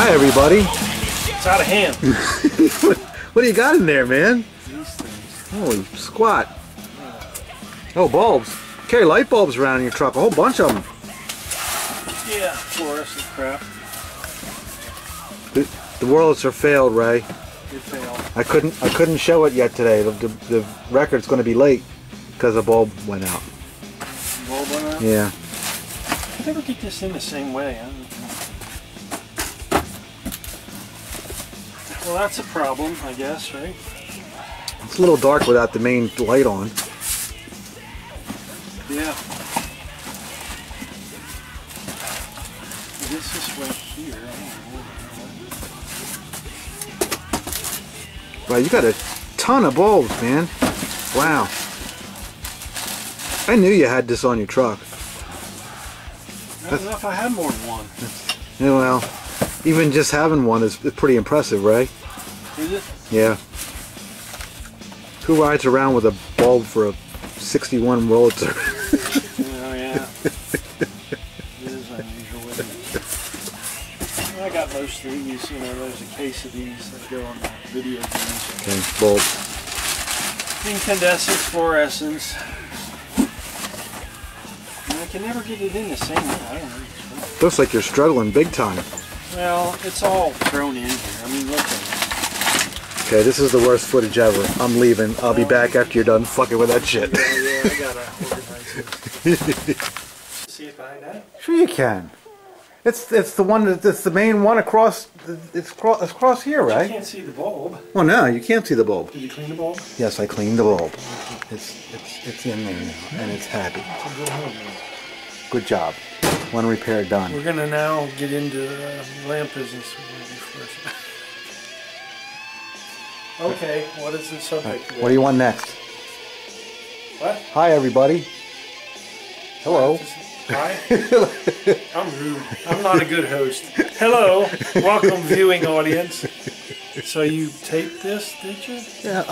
Hi, everybody. It's out of hand. What do you got in there, man? These things. Holy squat. Oh, bulbs. Carry light bulbs around in your truck. A whole bunch of them. Yeah, fluorescent crap. The worlds are failed, Ray. It failed. I couldn't show it yet today. The record's going to be late because the bulb went out. Bulb went out? Yeah. I never get this in the same way. Well, that's a problem, I guess, right? It's a little dark without the main light on. Yeah. This is right here. I don't know. Wow, you got a ton of bulbs, man. Wow. I knew you had this on your truck. I don't know if I had more than one. Yeah, well, even just having one is pretty impressive, Ray. Is it? Yeah. Who rides around with a bulb for a 61 Wurlitzer? Oh, yeah. It is unusual, isn't it? I got most of these, you know, there's a case of these that go on the video games. Okay, bulbs. Incandescent fluorescents. And I can never get it in the same way. I don't know. Looks like you're struggling big time. Well, it's all thrown in here. I mean, look at it. Okay, this is the worst footage ever. I'm leaving. I'll be back after you're done fucking with that shit. Yeah, I gotta organize it. See it behind that? Sure you can. It's the one it's the main one across. It's across here, You right? can't see the bulb. Well, no, you can't see the bulb. Did you clean the bulb? Yes, I cleaned the bulb. It's in there now, and it's happy. It's a good home. Good job. One repair done. We're gonna now get into lamp business. Okay, what is the subject today? What do you want next? What? Hi, everybody. Hello. Hi? I'm rude. I'm not a good host. Hello. Welcome, viewing audience. So you taped this, did you? Yeah.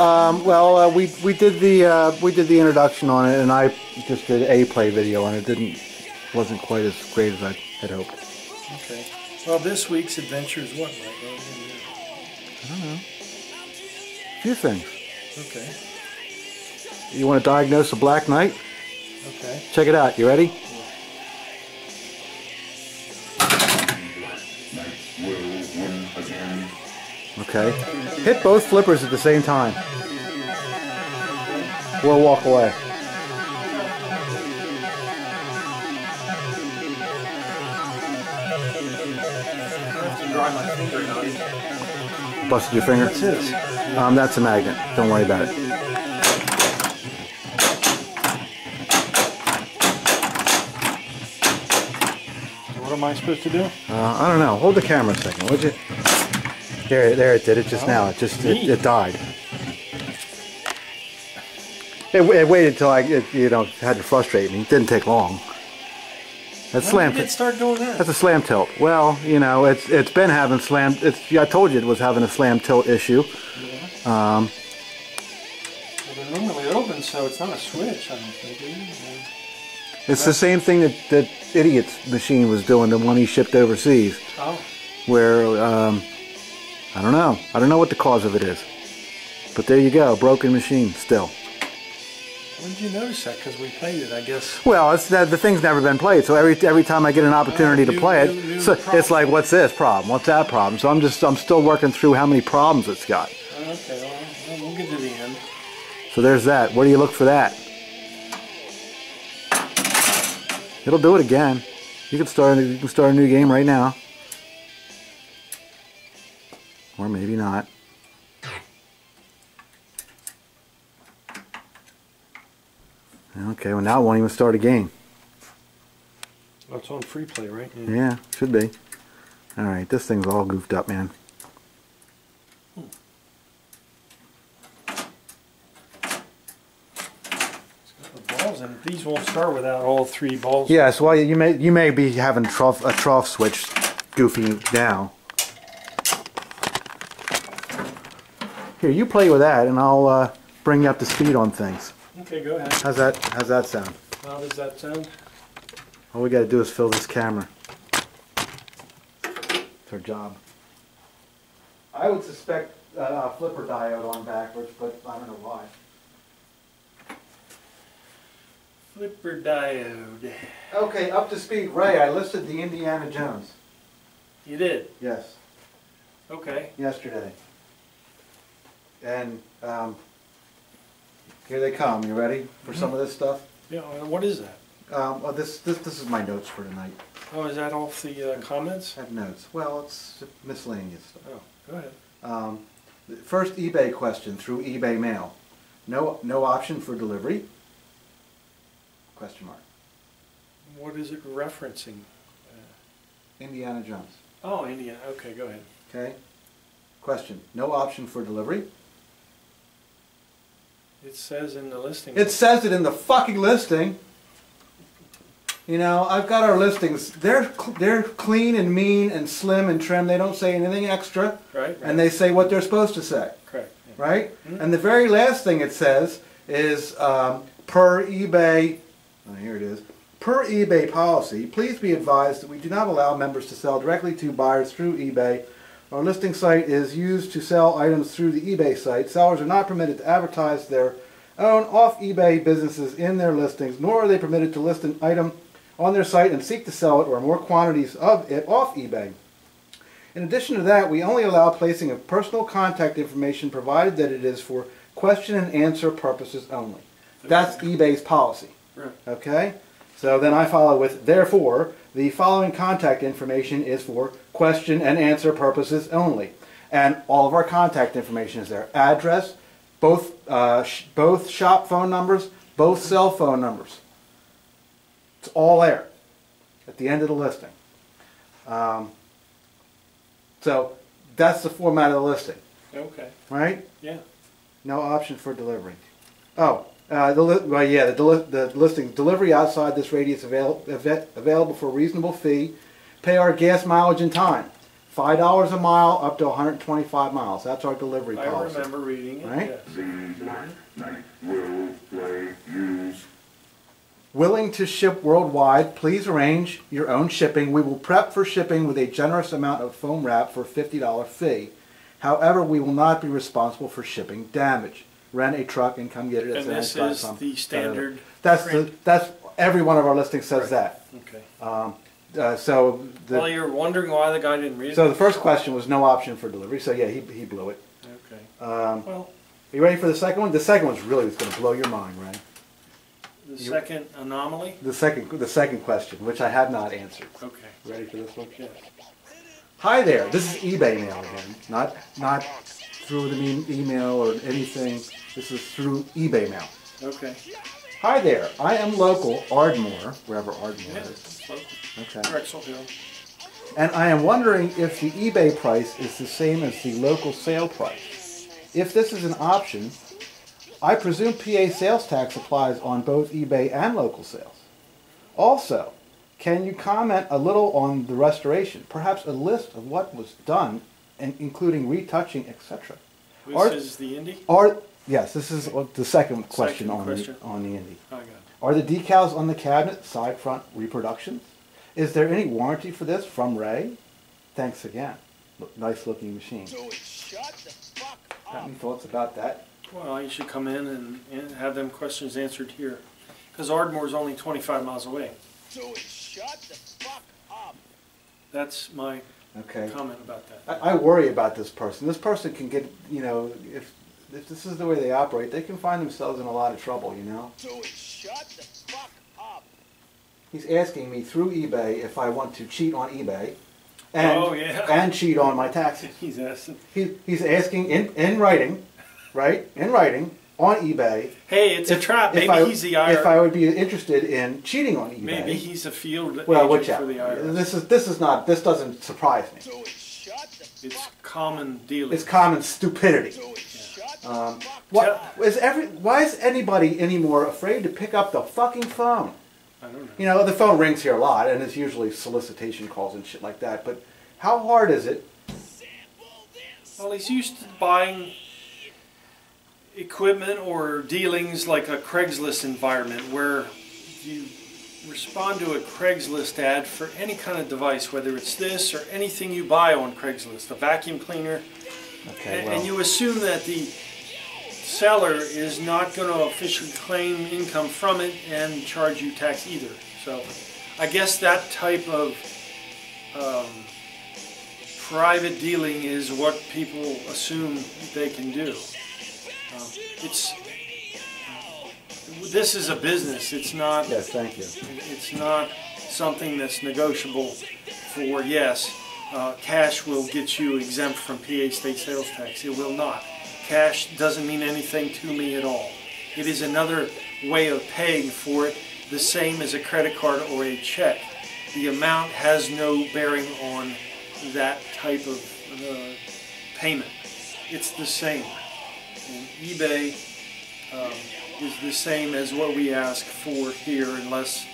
Well, we did the introduction on it, and I just did a play video on it. Wasn't quite as great as I had hoped. Okay. Well, this week's adventure is what, Mike? I don't know. A few things. Okay. You want to diagnose a Black Knight? Okay. Check it out. You ready? Okay. Hit both flippers at the same time. Or walk away. Busted your finger? What's this? That's a magnet. Don't worry about it. What am I supposed to do? I don't know. Hold the camera a second, would you? There it did it just now. It died. It waited until I had to frustrate me. It didn't take long. That's When did it start doing that? That's a slam tilt. Well, you know, it's been having slam. I told you it was having a slam tilt issue. Yeah. Well, they're normally open, so it's not a switch. I don't think. It's the same thing that Idiot's machine was doing, the one he shipped overseas. Oh. Where I don't know. I don't know what the cause of it is. But there you go, broken machine still. When did you notice that? Because we played it, I guess. Well, the thing's never been played, so every time I get an opportunity to play it, it's like, what's this problem? What's that problem? So I'm still working through how many problems it's got. Okay, well, we'll get to the end. So there's that. Where do you look for that? It'll do it again. You can start a new game right now. Or maybe not. Okay, well now it won't even start a game. Oh, it's on free play, right? Yeah, should be. Alright, this thing's all goofed up, man. It's got the balls in it. These won't start without all three balls. Yeah, so you may be having a trough switch goofy now. Here, you play with that, and I'll bring you up to speed on things. Okay, go ahead. How's that sound? How does that sound? All we got to do is fill this camera. It's our job. I would suspect a flipper diode on backwards, but I don't know why. Flipper diode. Okay, up to speed. Ray, I listed the Indiana Jones. You did? Yes. Okay. Yesterday. And here they come. You ready for some of this stuff? Yeah. What is that? Well, this is my notes for tonight. Oh, is that off the comments? I have notes. Well, it's miscellaneous stuff. Oh, go ahead. The first eBay question through eBay mail. No option for delivery? Question mark. What is it referencing? Indiana Jones. Oh, Indiana. Okay, go ahead. Okay. Question. No option for delivery? It says in the listing. It says it in the fucking listing. You know, I've got our listings. They're clean and mean and slim and trim. They don't say anything extra. Right. And they say what they're supposed to say. Correct. Yeah. Right? Mm-hmm. And the very last thing it says is per eBay. Oh, here it is. Per eBay policy, please be advised that we do not allow members to sell directly to buyers through eBay. Our listing site is used to sell items through the eBay site. Sellers are not permitted to advertise their own off-eBay businesses in their listings, nor are they permitted to list an item on their site and seek to sell it or more quantities of it off eBay. In addition to that, we only allow placing of personal contact information provided that it is for question and answer purposes only. That's eBay's policy. Right. Okay? So then I follow with, therefore, the following contact information is for question and answer purposes only. And all of our contact information is there. Address, both shop phone numbers, both cell phone numbers. It's all there at the end of the listing. So that's the format of the listing. Okay. Right? Yeah. No option for delivery. Oh, the listing. Delivery outside this radius available for a reasonable fee. Pay our gas mileage and time. $5 a mile up to 125 miles. That's our delivery policy. I remember reading it. Right? Yes. Willing to ship worldwide, please arrange your own shipping. We will prep for shipping with a generous amount of foam wrap for a $50 fee. However, we will not be responsible for shipping damage. Rent a truck and come get it. And this is the standard That's every one of our listings says that. Okay. Well, you're wondering why the guy didn't read it? So the first question was no option for delivery. So yeah, he blew it. Okay. Well, are you ready for the second one? The second one's really going to blow your mind, right? The second anomaly? The second question, which I have not answered. Okay. Ready for this one? Yes. Hi there. This is eBay mail again, not through the email or anything. This is through eBay mail. Okay. Hi there. I am local Ardmore, wherever Ardmore is. Local. Okay. Drexel Hill. And I am wondering if the eBay price is the same as the local sale price. If this is an option, I presume PA sales tax applies on both eBay and local sales. Also, can you comment a little on the restoration? Perhaps a list of what was done, and including retouching, etc. This is the Indy? Yes, this is the second question on the Indy. I got it. Are the decals on the cabinet side front reproductions? Is there any warranty for this from Ray? Thanks again. Nice looking machine. Shut the fuck up. Got any thoughts about that? Well, you should come in and have them questions answered here. Because Ardmore's only 25 miles away. Shut the fuck up. That's my comment about that. I worry about this person. This person can get, you know, if this is the way they operate, they can find themselves in a lot of trouble, you know? Shut the fuck up. He's asking me through eBay if I want to cheat on eBay and cheat on my taxes. He's asking. He's asking in writing, right? In writing, on eBay. Hey, it's a trap. Maybe he's the IRS. If I would be interested in cheating on eBay. Maybe he's a field agent whichever. for the IRS. This doesn't surprise me. It's common dealing. It's common stupidity. Why is anybody anymore afraid to pick up the fucking phone? I don't know. You know, the phone rings here a lot, and it's usually solicitation calls and shit like that. But how hard is it? Well, he's used to buying equipment or dealings like a Craigslist environment where you respond to a Craigslist ad for any kind of device, whether it's this or anything you buy on Craigslist, a vacuum cleaner, Okay, and, well. and you assume that the seller is not going to officially claim income from it and charge you tax either. So I guess that type of private dealing is what people assume they can do. This is a business. It's not. Yes, thank you. It's not something that's negotiable for, yes, cash will get you exempt from PA state sales tax. It will not. Cash doesn't mean anything to me at all. It is another way of paying for it, the same as a credit card or a check. The amount has no bearing on that type of payment. It's the same. And eBay is the same as what we ask for here, unless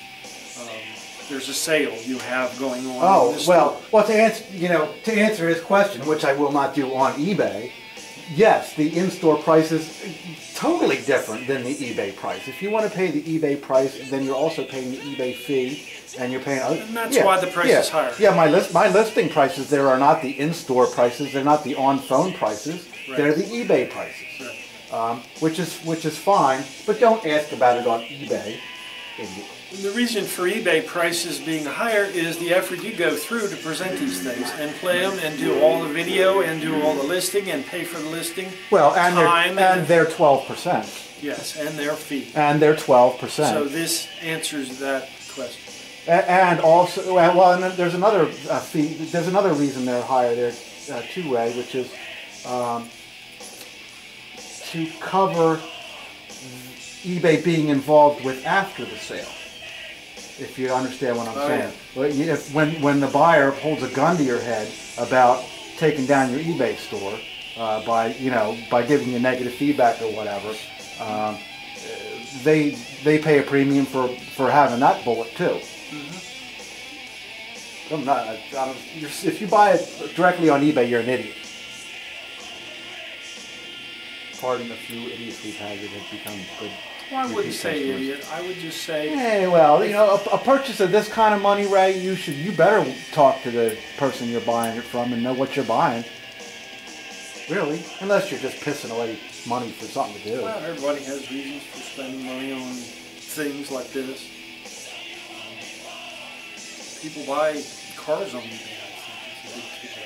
there's a sale you have going on. Oh, well, to answer his question, which I will not do on eBay, yes, the in-store price is totally different than the eBay price. If you want to pay the eBay price, then you're also paying the eBay fee, and you're paying. And that's why the price is higher. Yeah, my listing prices there are not the in-store prices. They're not the on-phone prices. Right. They're the eBay prices, right. which is fine. But don't ask about it on eBay. The reason for eBay prices being higher is the effort you go through to present these things and play them and do all the video and do all the listing and pay for the listing. Well, and they're 12%. Yes, and their fee. And they're 12%. So this answers that question. And also, well, and then there's another fee. There's another reason they're higher. They're two-way, which is to cover eBay being involved with after the sale. If you understand what I'm saying. Yeah. When the buyer holds a gun to your head about taking down your eBay store by giving you negative feedback or whatever, they pay a premium for having that bullet too. Mm-hmm. If you buy it directly on eBay, you're an idiot. Pardon the few idiots we've had that have become good. Well, I wouldn't say idiot. I would just say. Hey, well, a purchase of this kind of money, Ray, you better talk to the person you're buying it from and know what you're buying. Really, unless you're just pissing away money for something to do. Well, everybody has reasons for spending money on things like this. People buy cars on eBay. I think it's a big ticket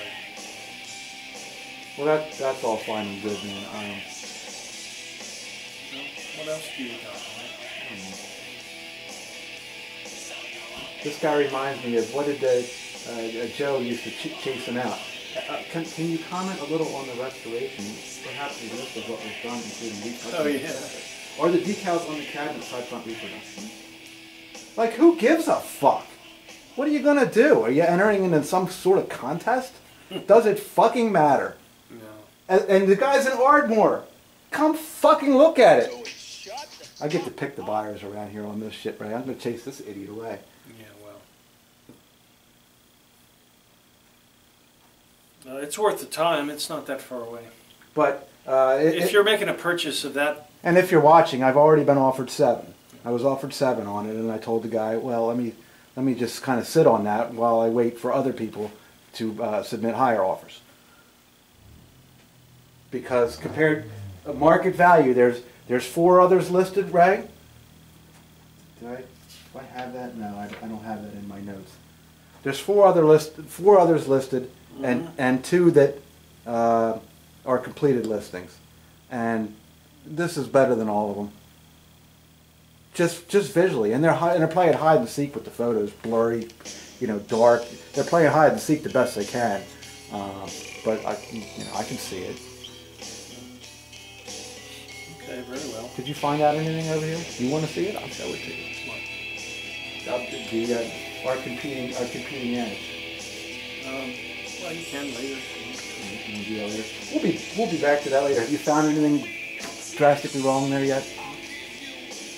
item. Well, that's all fine and good, man. What else do you got? This guy reminds me of what did Joe used to chase him out. Can you comment a little on the restoration? Perhaps the list of what was done, including decals. Oh yeah. Or the decals on the cabinet side front reproduction. Like, who gives a fuck? What are you gonna do? Are you entering into some sort of contest? Does it fucking matter? No. And the guy's in Ardmore. Come fucking look at it. I get to pick the buyers around here on this shit, right? I'm going to chase this idiot away. Yeah, well. It's worth the time. It's not that far away. But if you're making a purchase of that... And if you're watching, I've already been offered 7. I was offered 7 on it, and I told the guy, well, let me just kind of sit on that while I wait for other people to submit higher offers. Because compared to market value, there's 4 others listed, Ray? Do I have that? No, I don't have that in my notes. There's 4 others listed, Mm-hmm. and 2 that are completed listings, and this is better than all of them. Just visually, and they're playing hide and seek with the photos, blurry, dark. They're playing hide and seek the best they can, but I can see it. Okay, very well. Did you find out anything over here? You want to see it? I'll show it to you. Our competing edge. Well, you can later. We'll be back to that later. Have you found anything drastically wrong there yet?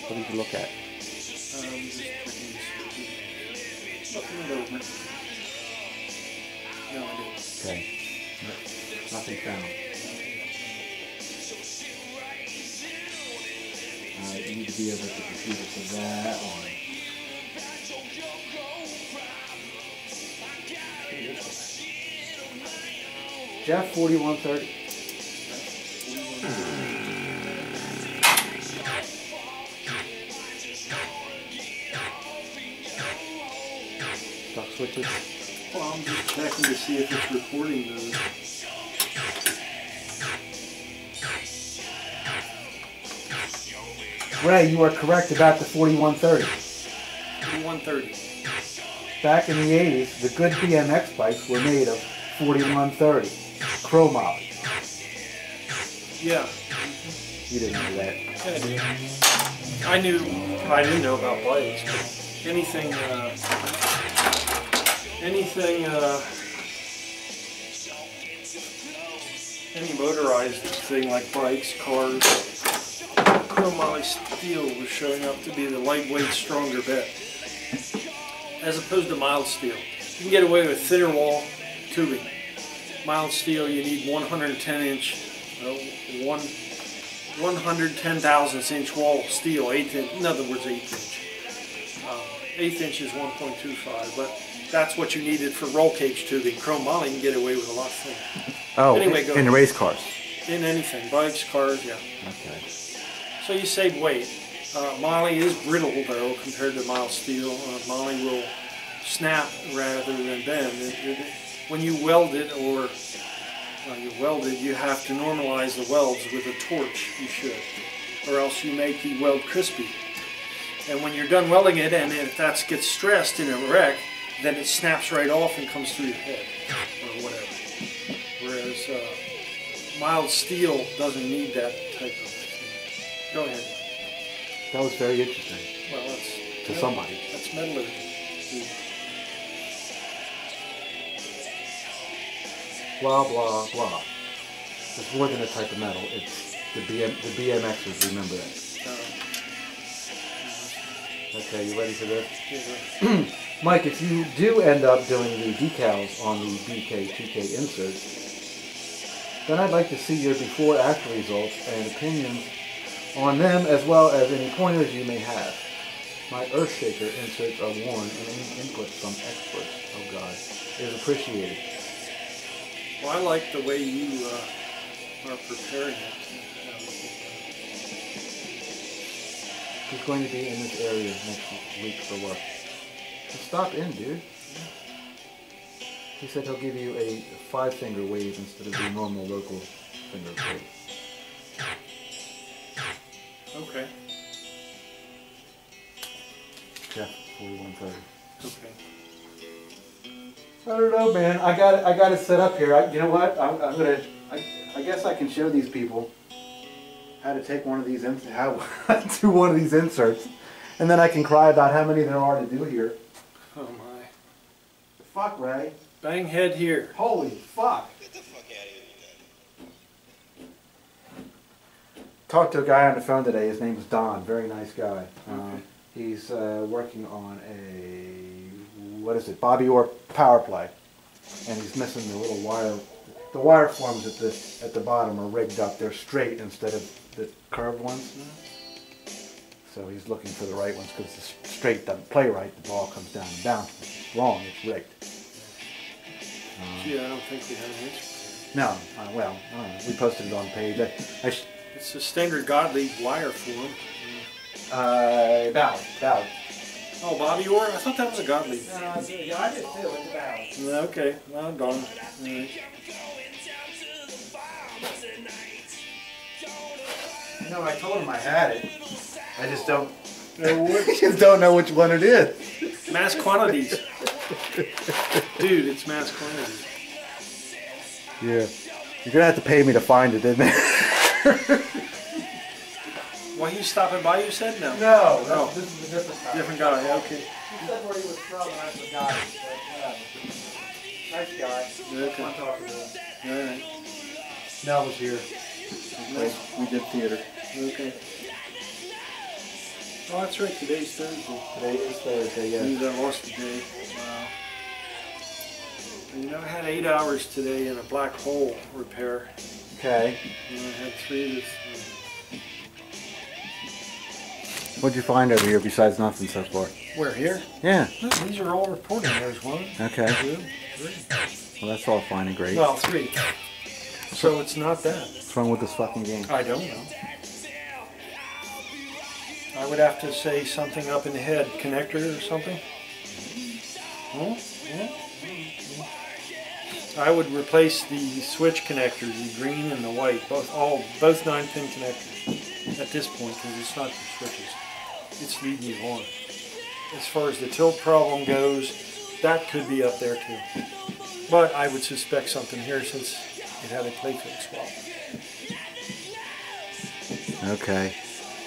What did you look at? Just looking it over. No, I didn't. Okay. Nothing found. You need to be over at the computer for that one. Jeff 4130. Stock switches. Well, I'm just checking to see if it's recording those. Ray, you are correct about the 4130. 4130. Back in the 80s, the good BMX bikes were made of 4130. Chromoly. Yeah. You didn't know that. I didn't know about bikes, but anything, any motorized thing like bikes, cars, chromoly steel was showing up to be the lightweight, stronger bet, as opposed to mild steel. You can get away with thinner wall tubing. Mild steel, you need 110 inch, 110 thousandths inch wall steel, in other words, 8 inch. 8 inch is 1.25, but that's what you needed for roll cage tubing. Chromoly can get away with a lot thinner. Oh, anyway, go in ahead. race cars. In anything, bikes, cars, yeah. Okay. So you save weight. Moly is brittle though compared to mild steel. Moly will snap rather than bend. When you weld it you have to normalize the welds with a torch. You should, or else you make the weld crispy. And when you're done welding it, and if that gets stressed in a wreck, then it snaps right off and comes through your head or whatever. Whereas mild steel doesn't need that type of thing. Go ahead. That was very interesting. Well, that's To somebody. That's metallurgy. Blah, blah, blah. It's more than a type of metal. It's the BMXers, remember that. Okay, you ready for this? Yeah. Mike, if you do end up doing the decals on the BK2K inserts, then I'd like to see your before-after results and opinions on them, as well as any pointers you may have. My Earthshaker inserts are worn, and any input from experts, oh God, is appreciated. Well, I like the way you are preparing it. He's going to be in this area next week for work. Just stop in, dude. He said he'll give you a 5-finger wave instead of the normal local finger wave. Okay. Jeff, 4130. Okay. I don't know, man. I got it set up here. You know what? I guess I can show these people how to take one of these how to do one of these inserts, and then I can cry about how many there are to do here. Oh my. Fuck, Ray. Bang head here. Holy fuck. Get the fuck out of here with that. Talked to a guy on the phone today. His name is Don. Very nice guy. Okay. He's working on Bobby Orr power play, and he's missing the little wire. The wire forms at the bottom are rigged up. They're straight instead of the curved ones. So he's looking for the right ones because the straight doesn't play right. The ball comes down and bounces. It's wrong. It's rigged. Gee, I don't think we have an answer. No. Well, I don't know. We posted it on the page. It's a standard Godly wire form. Ballard. Oh, Bobby Orr? I thought that was a Godly. Yeah, I did too. It's a Ballard. Okay, well, darn. Right. You know, I told him I had it. I just don't. I just don't know which one it is. Mass quantities. Dude, it's mass quantities. Yeah. You're gonna have to pay me to find it, isn't it? Why he's stopping by, you said? No. No. No. This is a different guy. Different guy, okay. He said where he was from and I forgot it, but whatever. Nice guy. Okay. I'm talking to him. Alright. Mel was here. We did theater. Okay. Oh, that's right, today's Thursday. Today is Thursday, yeah. Means I lost a day. Wow. And you know, I had 8 hours today in a black hole repair. Okay. And I had 3 this. What'd you find over here besides nothing so far? Where, here? Yeah. No, these are all reporting. There's 1, Okay. 2, 3. Well, that's all fine and great. Well, 3. So it's not that. What's wrong with this fucking game? I don't know. I would have to say something up in the head. Connector or something? Hmm? I would replace the switch connectors, the green and the white, both 9-pin connectors at this point, because it's not the switches. It's leading you on. As far as the tilt problem goes, that could be up there too. But I would suspect something here since it had a playfield swap. Okay.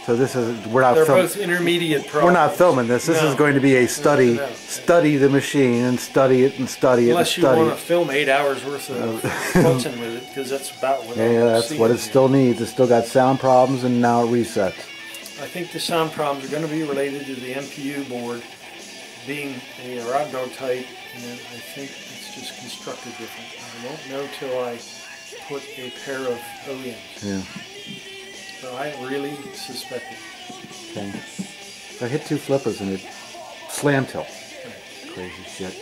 So this is, we're not They're both intermediate problems. We're not filming this. This is going to be a study. No. Study the machine and study it and study it Unless and study you it. want to film 8 hours worth of futzing with it, because that's about what Yeah, that's what it still needs. It's still got sound problems and now it resets. I think the sound problems are going to be related to the MPU board being a rod dog type, and I think it's just constructed different. I won't know till I put a pair of OEMs. Yeah. So I really suspect it. Okay. So I hit 2 flippers and it slam tilt. Crazy shit.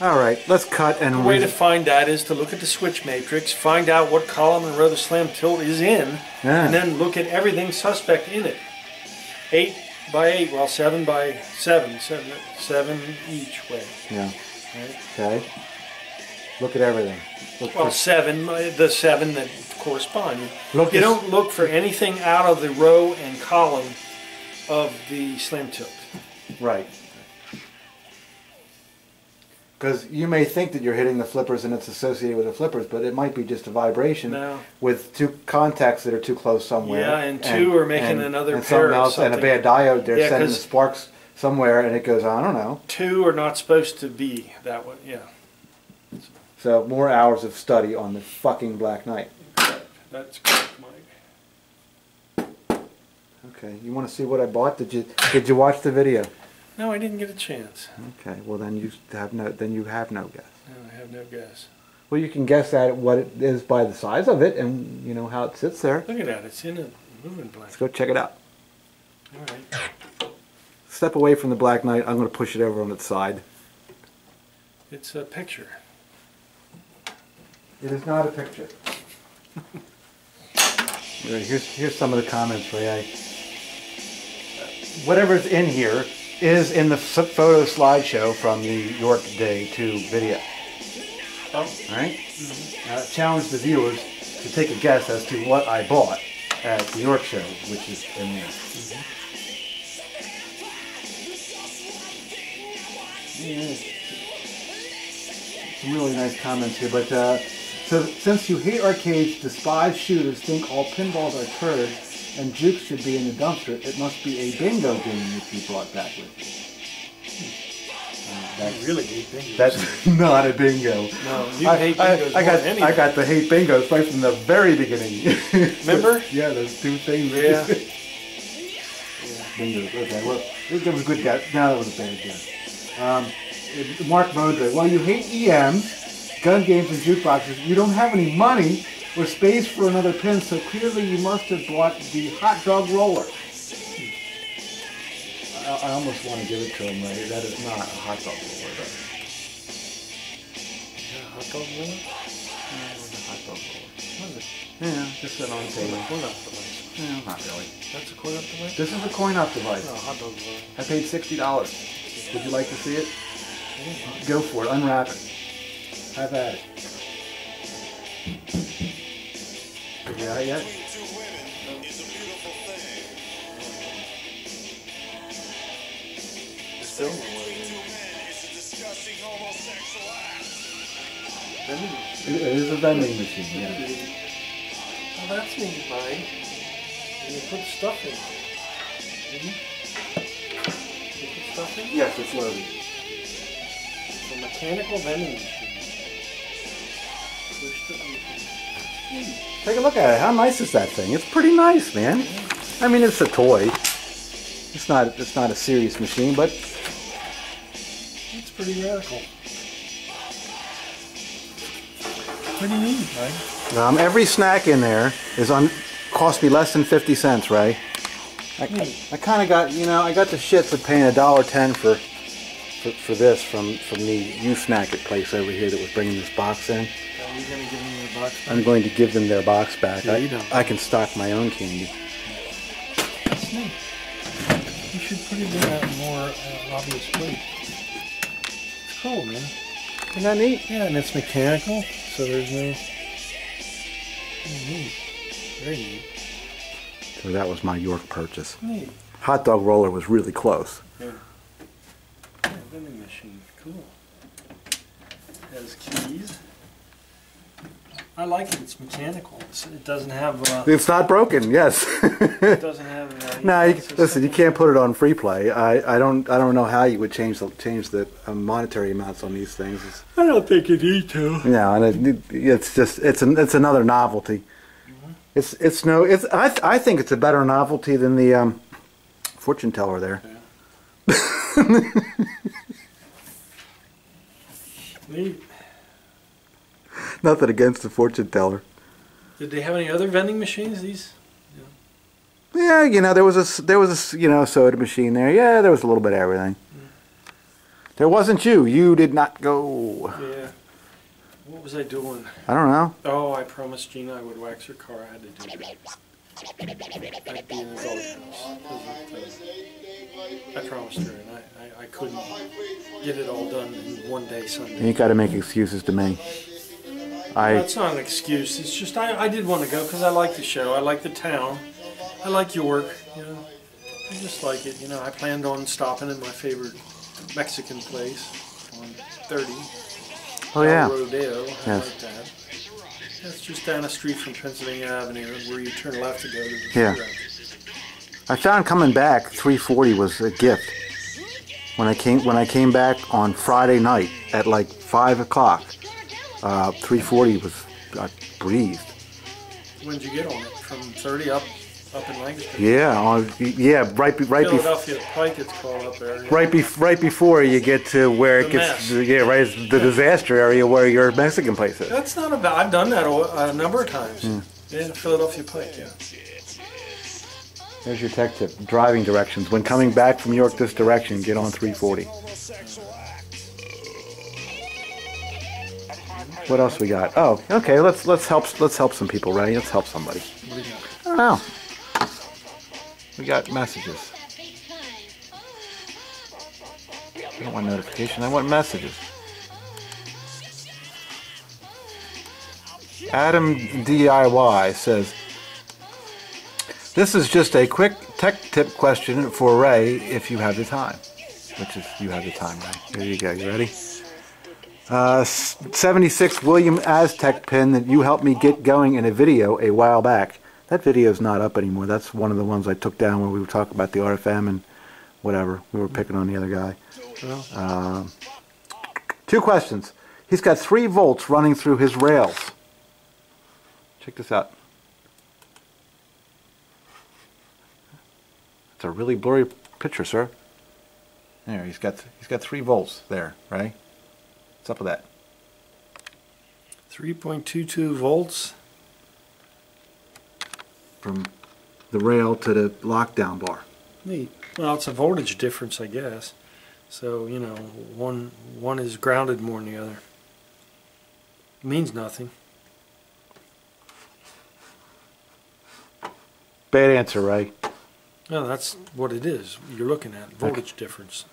All right, let's cut and. The way to find that is to look at the switch matrix, find out what column and row the slam tilt is in, and then look at everything suspect in it. 8 by 8, well 7 by 7, 7 each way. Yeah. Right? Okay. Look at everything. Look Well, for 7, the 7 that correspond. Look You at- don't look for anything out of the row and column of the slam tilt. Right. Because you may think that you're hitting the flippers and it's associated with the flippers, but it might be just a vibration No. with 2 contacts that are too close somewhere. Yeah, and 2 are making another and pair something of else, and a something. bad diode. They're Yeah, sending the 'cause- sparks somewhere, and it goes, I don't know. 2 are not supposed to be that way. Yeah, So more hours of study on the fucking Black Knight. that's correct, Mike. Okay, you want to see what I bought? Did you watch the video? No, I didn't get a chance. Okay, well then you have no guess. No, I have no guess. Well, you can guess at what it is by the size of it, and you know how it sits there. Look at that, it's in a moving blanket. Let's go check it out. All right. Step away from the Black Knight. I'm going to push it over on its side. It's a picture. It is not a picture. Here's some of the comments, Ray. Whatever's in here is in the photo slideshow from the York Day 2 video. Oh. All right? Challenge the viewers to take a guess as to what I bought at the York show, which is in there. Some really nice comments here, but so since you hate arcades, despise shooters, think all pinballs are turds, and jukes should be in the dumpster, it must be a bingo game that you brought back with you. You really hate bingos. That's not a bingo. No, you hate bingos more than anything. I got the hate bingos right from the very beginning. Remember? Yeah, those 2 things. Yeah. Bingos, okay, well, that was a good guess. No, that was a bad guess. Mark Modre, while you hate EMs, gun games, and jukeboxes, you don't have any money or space for another pin, so clearly you must have bought the hot dog roller. I almost want to give it to him, Ray. That is not a hot dog roller, though. Hot dog roller? Yeah, it was a hot dog roller. What is it? Yeah, just sit on the table. Coin op device. No, not really. That's a coin op device? This is a coin-op device. No, hot dog roller. I paid $60. Would you like to see it? Go for it. Unwrap it. Have at it. Figure it out yet? Still? It is a vending machine, yeah. Well, that's neat, Mike. And you put stuff in. Didn't you? You put stuff in? Yes, it's loaded. It's a mechanical vending machine. Push the Take a look at it. How nice is that thing? It's pretty nice, man. I mean, it's a toy. It's not a serious machine, but It's pretty radical. What do you mean, Mike? every snack in there cost me less than 50 cents, Ray. I kind of got, I got the shits of paying $1.10 for this from the youth snack place over here that was bringing this box in. You're going to give them your box back? I'm going to give them their box back. Yeah, you don't. I can stock my own candy. That's neat. You should put it in a more obvious place. It's cool, man. Isn't that neat? Yeah, and it's mechanical, so there's no... neat. Very neat. So that was my York purchase. Neat. Hot dog roller was really close. Yeah. Yeah, vending machine. Cool. Has keys. I like it. It's mechanical. It doesn't have... It's not broken, yes. it doesn't have... No, listen, you can't put it on free play. I don't know how you would change the monetary amounts on these things. I don't think you need to. Yeah, and it's another novelty. I think it's a better novelty than the fortune teller there. Yeah. Neat. Nothing against the fortune teller. Did they have any other vending machines? These? Yeah, you know, there was a soda machine there. Yeah, there was a little bit of everything. There wasn't you. You did not go. Yeah. What was I doing? I don't know. Oh, I promised Gina I would wax her car. I had to do that. I'd be in the doghouse. I promised her, and I couldn't get it all done in one day Sunday. You got to make excuses to me. That's not an excuse. It's just I did want to go because I like the show. I like the town. I like York. You know, I just like it. You know, I planned on stopping at my favorite Mexican place on 30. Oh yeah. Rodeo. I Yes. like that. That's just down the street from Pennsylvania Avenue, where you turn left to go to the Yeah. fairgrounds. I found coming back 340 was a gift. When I came back on Friday night at like 5 o'clock, 340 got breathed. When did you get on it? From 30 up in Lancaster? Yeah, right Philadelphia Pike, it's called up there. Yeah. right before you get to where it The gets, mess. yeah, right, the disaster area where your Mexican place is. That's not a bad. I've done that a number of times. Yeah, Philadelphia Pike. Yeah. There's your tech tip. Driving directions. When coming back from York this direction, get on 340. What else we got? Oh, okay. Let's help some people, right? Let's help somebody. What do you got? I don't know. We got messages. I don't want notification. I want messages. Adam DIY says, "This is just a quick tech tip question for Ray if you have the time." Which is, you have the time, Ray. There you go. You ready? 76 William Aztec pin that you helped me get going in a video a while back. That video is not up anymore. That's one of the ones I took down where we were talking about the RFM and whatever. We were picking on the other guy. 2 questions. He's got 3 volts running through his rails. Check this out. It's a really blurry picture, sir. There, he's got 3 volts there, right? What's up with that? 3.22 volts. From the rail to the lockdown bar. Neat. Well, it's a voltage difference, I guess. So, you know, one is grounded more than the other. It means nothing. Bad answer, right? No, that's what it is. You're looking at voltage difference.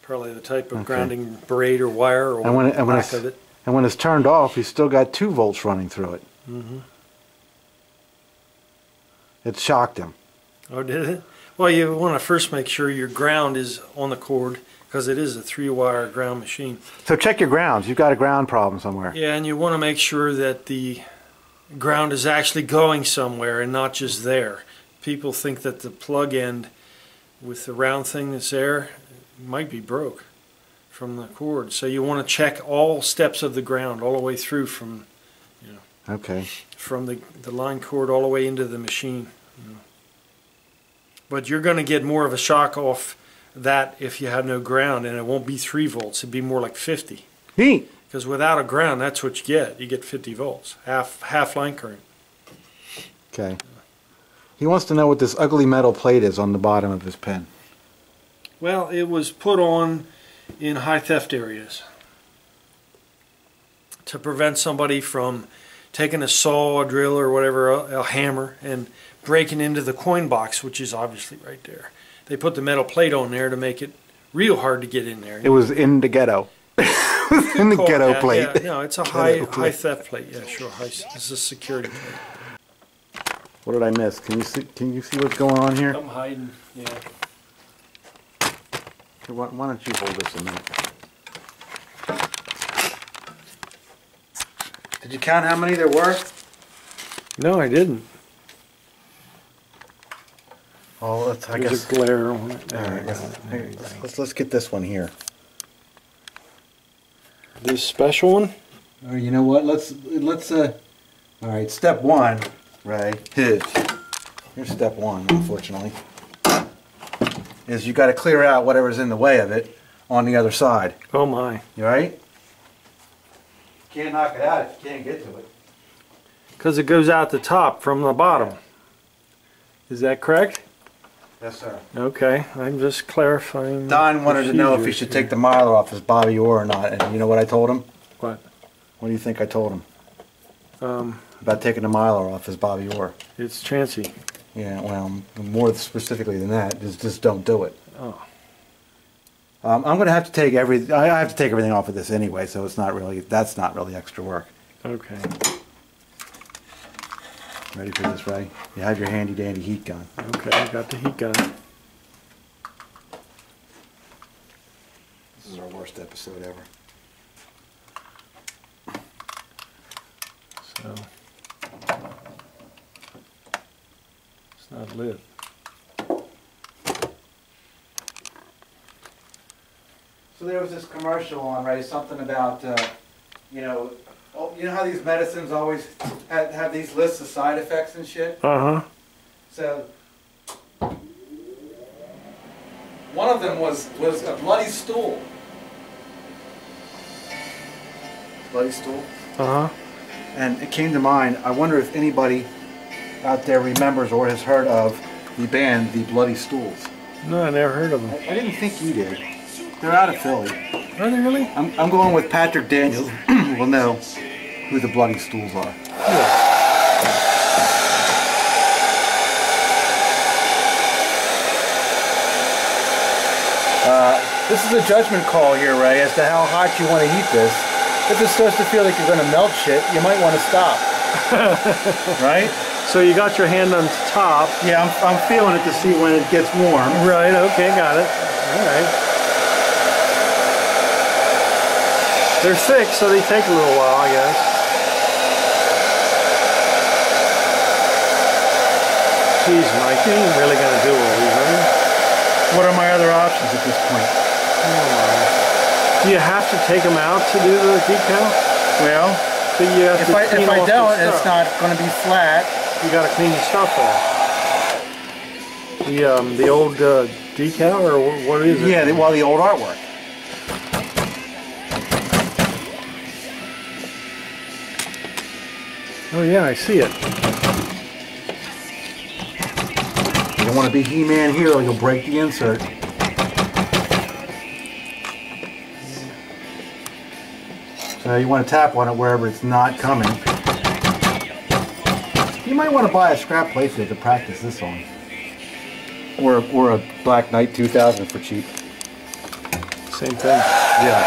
Probably the type of grounding braid or wire or lack of it. And when it's turned off, he's still got 2 volts running through it. Mm-hmm. It shocked him. Oh, did it? Well, you want to first make sure your ground is on the cord because it is a 3-wire ground machine. So check your grounds. You've got a ground problem somewhere. Yeah, and you want to make sure that the ground is actually going somewhere and not just there. People think that the plug end with the round thing that's there might be broke from the cord. So you want to check all steps of the ground all the way through from, you know, Okay. from the line cord all the way into the machine. You know. But you're going to get more of a shock off that if you have no ground, and it won't be 3 volts. It'd be more like 50. Neat. Because without a ground, that's what you get. You get 50 volts, half line current. Okay. He wants to know what this ugly metal plate is on the bottom of his pin. Well, it was put on in high theft areas. to prevent somebody from taking a saw, a drill, or whatever, a hammer, and breaking into the coin box, which is obviously right there. They put the metal plate on there to make it real hard to get in there. It was in the ghetto. In the ghetto plate. Yeah, no, it's a high theft plate. Yeah, sure. It's a security plate. What did I miss? Can you see what's going on here? I'm hiding. Yeah. Why don't you hold this a minute? Did you count how many there were? No, I didn't. Oh, I guess. There's a glare on it. All right, let's get this one here. This special one? Or you know what? Let's all right, step one, Ray. Here's step one, unfortunately. Is you got to clear out whatever's in the way of it on the other side. Oh my. You right? You can't knock it out if you can't get to it. Because it goes out the top from the bottom. Is that correct? Yes, sir. Okay, I'm just clarifying. Don wanted to know if he should take the miler off his Bobby Orr or not, and you know what I told him? What? What do you think I told him? About taking the miler off his Bobby Orr. It's chancy. Yeah, well, more specifically than that, just don't do it. Oh. I'm going to have to take I have to take everything off of this anyway, so that's not really extra work. Okay. Ready for this, Ray? You have your handy dandy heat gun. Okay, I got the heat gun. This is our worst episode ever. So it's not lit. So there was this commercial on, Ray, something about, you know how these medicines always have these lists of side effects and shit? Uh-huh. So one of them was a bloody stool. Bloody stool? Uh-huh. And it came to mind, I wonder if anybody out there remembers or has heard of the band, the Bloody Stools. No, I never heard of them. I didn't think you did. They're out of Philly. Are they really? I'm going with Patrick Daniels. Will know who the Bloody Stools are. Yeah. This is a judgment call here, Ray, as to how hot you want to heat this. If it starts to feel like you're going to melt shit, you might want to stop. Right? So you got your hand on top. Yeah, I'm feeling it to see when it gets warm. Right, okay, got it. All right. They're thick, so they take a little while, I guess. Jeez, Mike, you ain't really going to do all these, are you? What are my other options at this point? Oh, do you have to take them out to do the decal? Well, so you have if I don't, it's not going to be flat. You got to clean the stuff off. The old decal, or what is it? Yeah, the old artwork. Oh yeah, I see it. You don't want to be He-Man here or you'll break the insert. So you want to tap on it wherever it's not coming. You might want to buy a scrap playfield to practice this on. Or a Black Knight 2000 for cheap. Same thing. Yeah.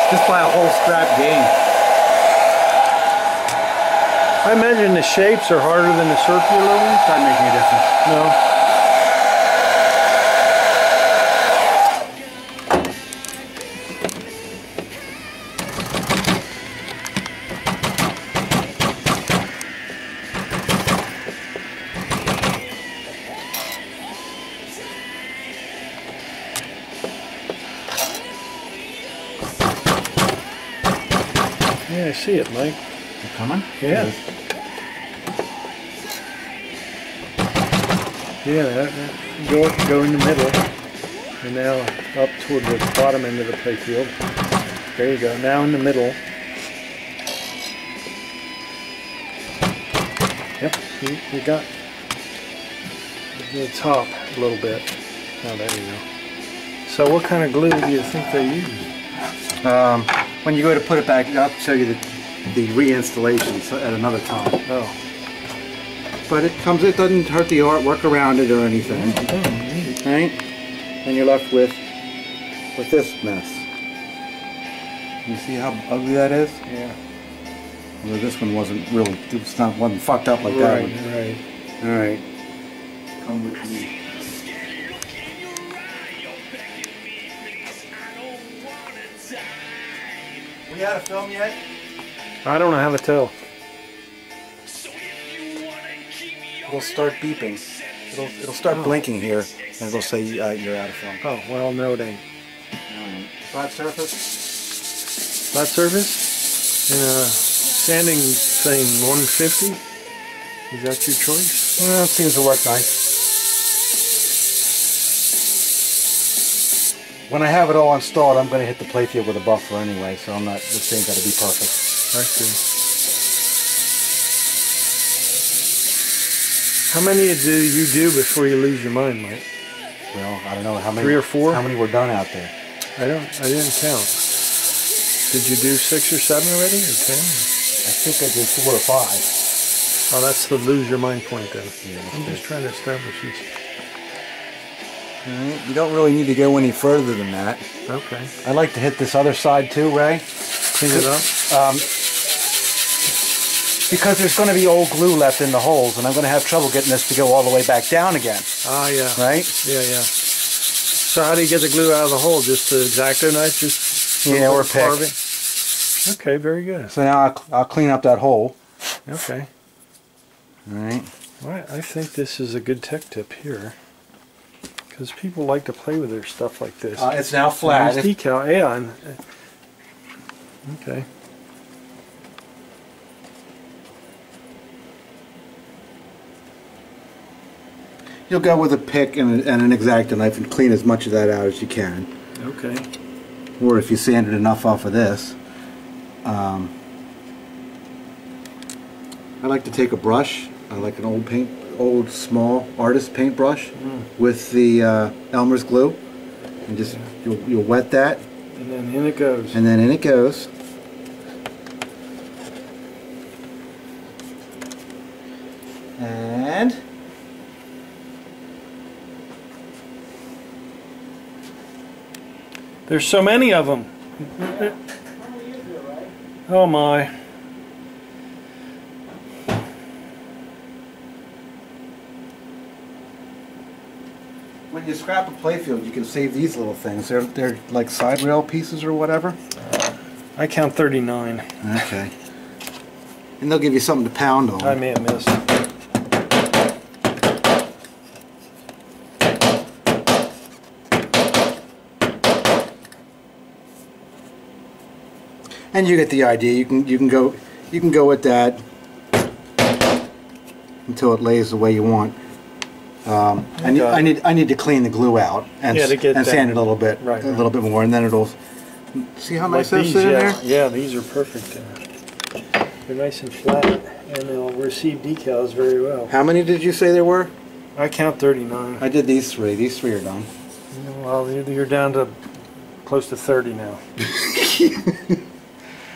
Just buy a whole scrap game. I imagine the shapes are harder than the circular ones. Not making a difference. No. Yeah, I see it, Mike. You coming? Yeah. Yeah, go in the middle, and now up toward the bottom end of the playfield. There you go. Now in the middle. Yep, you got the top a little bit. Oh, there you go. So what kind of glue do you think they use? When you go to put it back, I'll show you the reinstallations at another time. Oh. But it doesn't hurt the artwork around it or anything. Right? And you're left with this mess. You see how ugly that is? Yeah. Although this one wasn't fucked up like that one. Right. Alright. Come with me. We out of film yet? I don't know how to tell. It'll start beeping. It'll start blinking here, and it'll say you're out of film. Oh, well, no, it ain't. Flat surface? Flat surface? And sanding thing 150? Is that your choice? Well, it seems to work nice. When I have it all installed, I'm going to hit the playfield with a buffer anyway, so this ain't got to be perfect. I see. How many do you do before you lose your mind, Mike? Well, I don't know how many. 3 or 4? How many were done out there? I didn't count. Did you do 6 or 7 already, or 10? I think I did 4 or 5. Oh, that's the lose your mind point then. Yeah, I'm just trying to establish this. You don't really need to go any further than that. Okay. I like to hit this other side too, Ray. Clean it up? Because there's going to be old glue left in the holes, and I'm going to have trouble getting this to go all the way back down again. Ah, yeah. Right? Yeah, yeah. So how do you get the glue out of the hole? Just the X-Acto knife? Yeah, or pick. Carving? Okay, very good. So now I'll clean up that hole. Okay. All right. Well, I think this is a good tech tip here. Because people like to play with their stuff like this. It's now flat. There's decal, yeah. Okay. You'll go with a pick and an X-Acto knife and clean as much of that out as you can. Okay. Or if you sanded enough off of this. I like to take a brush. I like an old small artist paintbrush with the Elmer's glue, and just you'll wet that, and then in it goes. And then in it goes. And there's so many of them. Oh my. When you scrap a playfield, you can save these little things. They're like side rail pieces or whatever. I count 39. Okay. And they'll give you something to pound on. I may have missed. And you get the idea. You can go with that until it lays the way you want. I need to clean the glue out and sand it a little bit, a little bit more, and then it'll. See how nice those sit in there? Yeah, these are perfect. They're nice and flat, and they'll receive decals very well. How many did you say there were? I count 39. I did these 3. These 3 are done. Well, you're down to close to 30 now.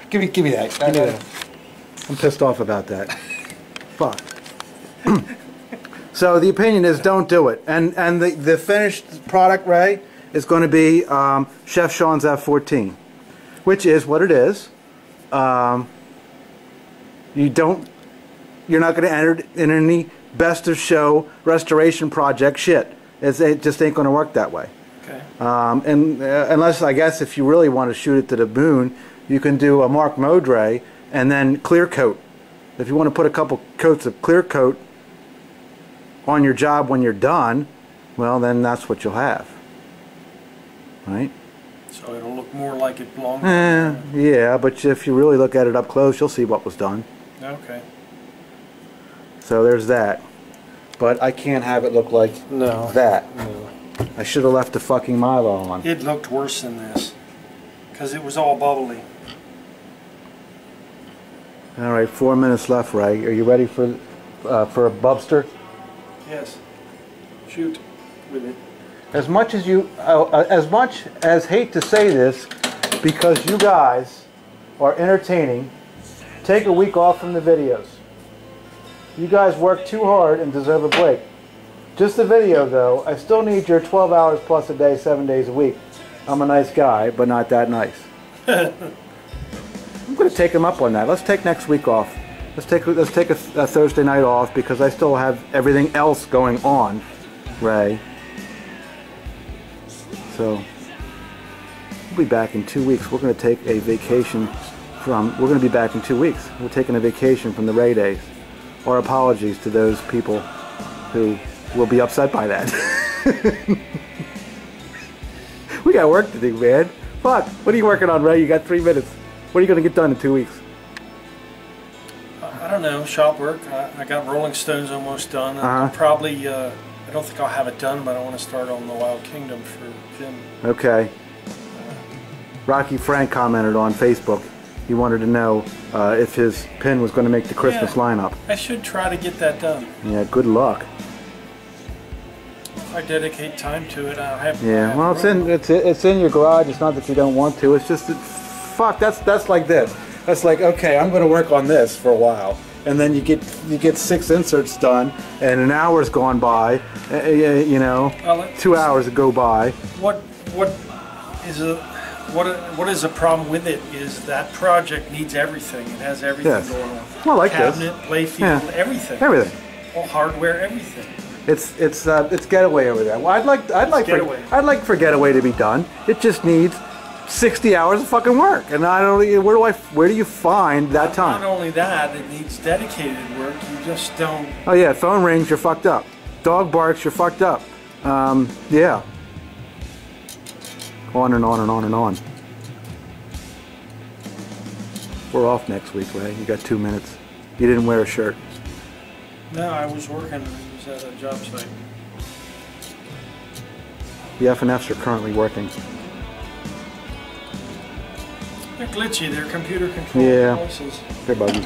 Give me that. Give me that. I'm pissed off about that. Fuck. So the opinion is don't do it. And the finished product, Ray, is going to be Chef Sean's F14, which is what it is. You're not going to enter in any best of show restoration project shit. It just ain't going to work that way. Okay. Unless, I guess, if you really want to shoot it to the moon, you can do a Mark Modre and then clear coat. If you want to put a couple coats of clear coat on your job when you're done, well, then that's what you'll have. Right? So it'll look more like it belongs. Yeah, but if you really look at it up close, you'll see what was done. Okay. So there's that. But I can't have it look like that. No. I should have left the fucking Milo on. It looked worse than this, because it was all bubbly. All right, 4 minutes left, Ray. Are you ready for a Bubstr? Yes. Shoot with it. As much as hate to say this, because you guys are entertaining take a week off from the videos. You guys work too hard and deserve a break. Just the video though, I still need your 12 hours plus a day, 7 days a week. I'm a nice guy, but not that nice. I'm going to take him up on that. Let's take next week off. Let's take a Thursday night off because I still have everything else going on, Ray. So, we'll be back in 2 weeks. We're going to take a vacation we're going to be back in 2 weeks. We're taking a vacation from the Ray days. Our apologies to those people who will be upset by that. We got work to do, man. Fuck. What are you working on, Ray? You got 3 minutes. What are you going to get done in 2 weeks? I don't know. Shop work. I got Rolling Stones almost done. Probably, I don't think I'll have it done, but I want to start on the Wild Kingdom for Jim. Okay. Rocky Frank commented on Facebook. He wanted to know if his pin was going to make the Christmas lineup. I should try to get that done. Yeah, good luck. If I dedicate time to it, I have. Yeah, well, it's in your garage. It's not that you don't want to. It's just that, fuck. That's like this. That's like, okay, I'm going to work on this for a while, and then you get 6 inserts done, and an hour's gone by. You know, 2 hours go by. What is a problem with it is that project needs everything. It has everything going on. Well, like cabinet, playfield, everything. Everything. All hardware, everything. It's Getaway over there. Well, I'd like for Getaway to be done. It just needs 60 hours of fucking work, and I don't. Where do you find that time? Not only that, it needs dedicated work. You just don't. Oh yeah, phone rings, you're fucked up. Dog barks, you're fucked up. Yeah. On and on and on and on. We're off next week, Ray. You got 2 minutes. You didn't wear a shirt. No, I was working. I was at a job site. The F&Fs are currently working. They're glitchy. They're computer controlled devices. They're buggy.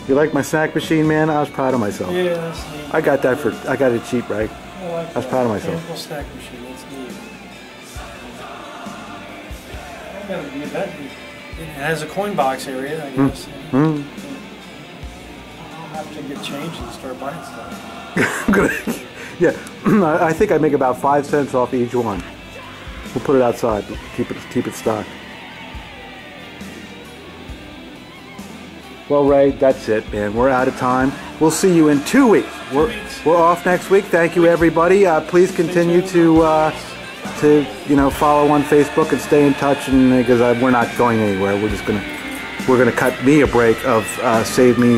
You like my snack machine, man? I was proud of myself. Yeah, that's neat. I got it cheap, right? I was proud of myself. Pinball snack machine. That's neat. I gotta do that. It has a coin box area, I guess. I'll have to get changed and start buying stuff. Yeah, I think I make about 5 cents off each one. We'll put it outside. Keep it stocked. Well, Ray, that's it, man. We're out of time. We'll see you in 2 weeks. We're off next week. Thank you, everybody. Please continue to follow on Facebook and stay in touch. And because we're not going anywhere, we're gonna cut me a break of save me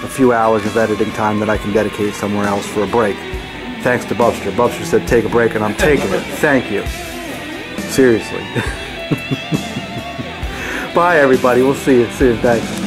a few hours of editing time that I can dedicate somewhere else for a break. Thanks to Bubstr. Bubstr said take a break, and I'm taking it. Thank you. Seriously. Bye, everybody. We'll see you soon. Thanks.